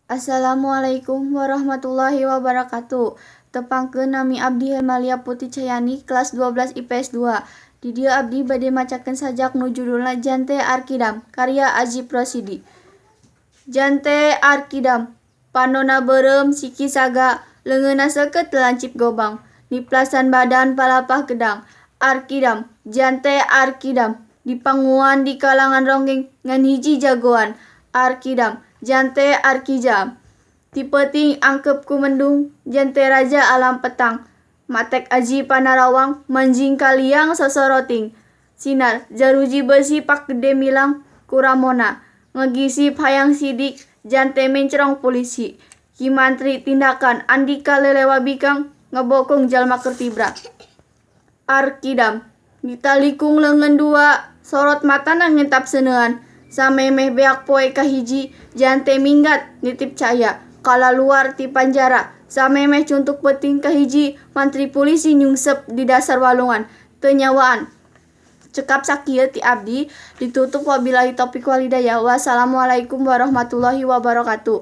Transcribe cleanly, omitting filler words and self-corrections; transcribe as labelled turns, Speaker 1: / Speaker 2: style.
Speaker 1: Assalamualaikum warahmatullahi wabarakatuh. Tepangkeun nami abdi Helmalia Putih Cahyani kelas 12 IPS 2. Di dieu abdi bade macakeun sajak nu judulna Jante Arkidam karya Ajip Rosidi. Jante Arkidam panonna beureum siki saga leungeunna seukeut lancip gobang niplasan badan palapah gedang. Arkidam Jante Arkidam dipanguan di kalangan ronggeng ngan hiji jagoan. Arkidam Jante Arkijam tipeuting angkep ku mendung jante raja alam petang matek aji panarawang manjing kaliang sosoroting sinar jaruji besi pak gede milang kuramona ngegisip hayang sidik jante mencrong polisi ki mantri tindakan andika lelewa bikang ngebokong jalma kertibra. Arkidam ditalikung leungeun dua sorot matana ngentap seuneuan samemeh beak poe kahiji jante minggat nitip caya kala luar ti panjara samemeh cuntuk peuting kahiji mantri polisi nyungsep di dasar walungan teu nyawaan. Cekap sakieu ti abdi ditutup wabillahi taufiq walhidayah. Wassalamualaikum warahmatullahi wabarakatuh.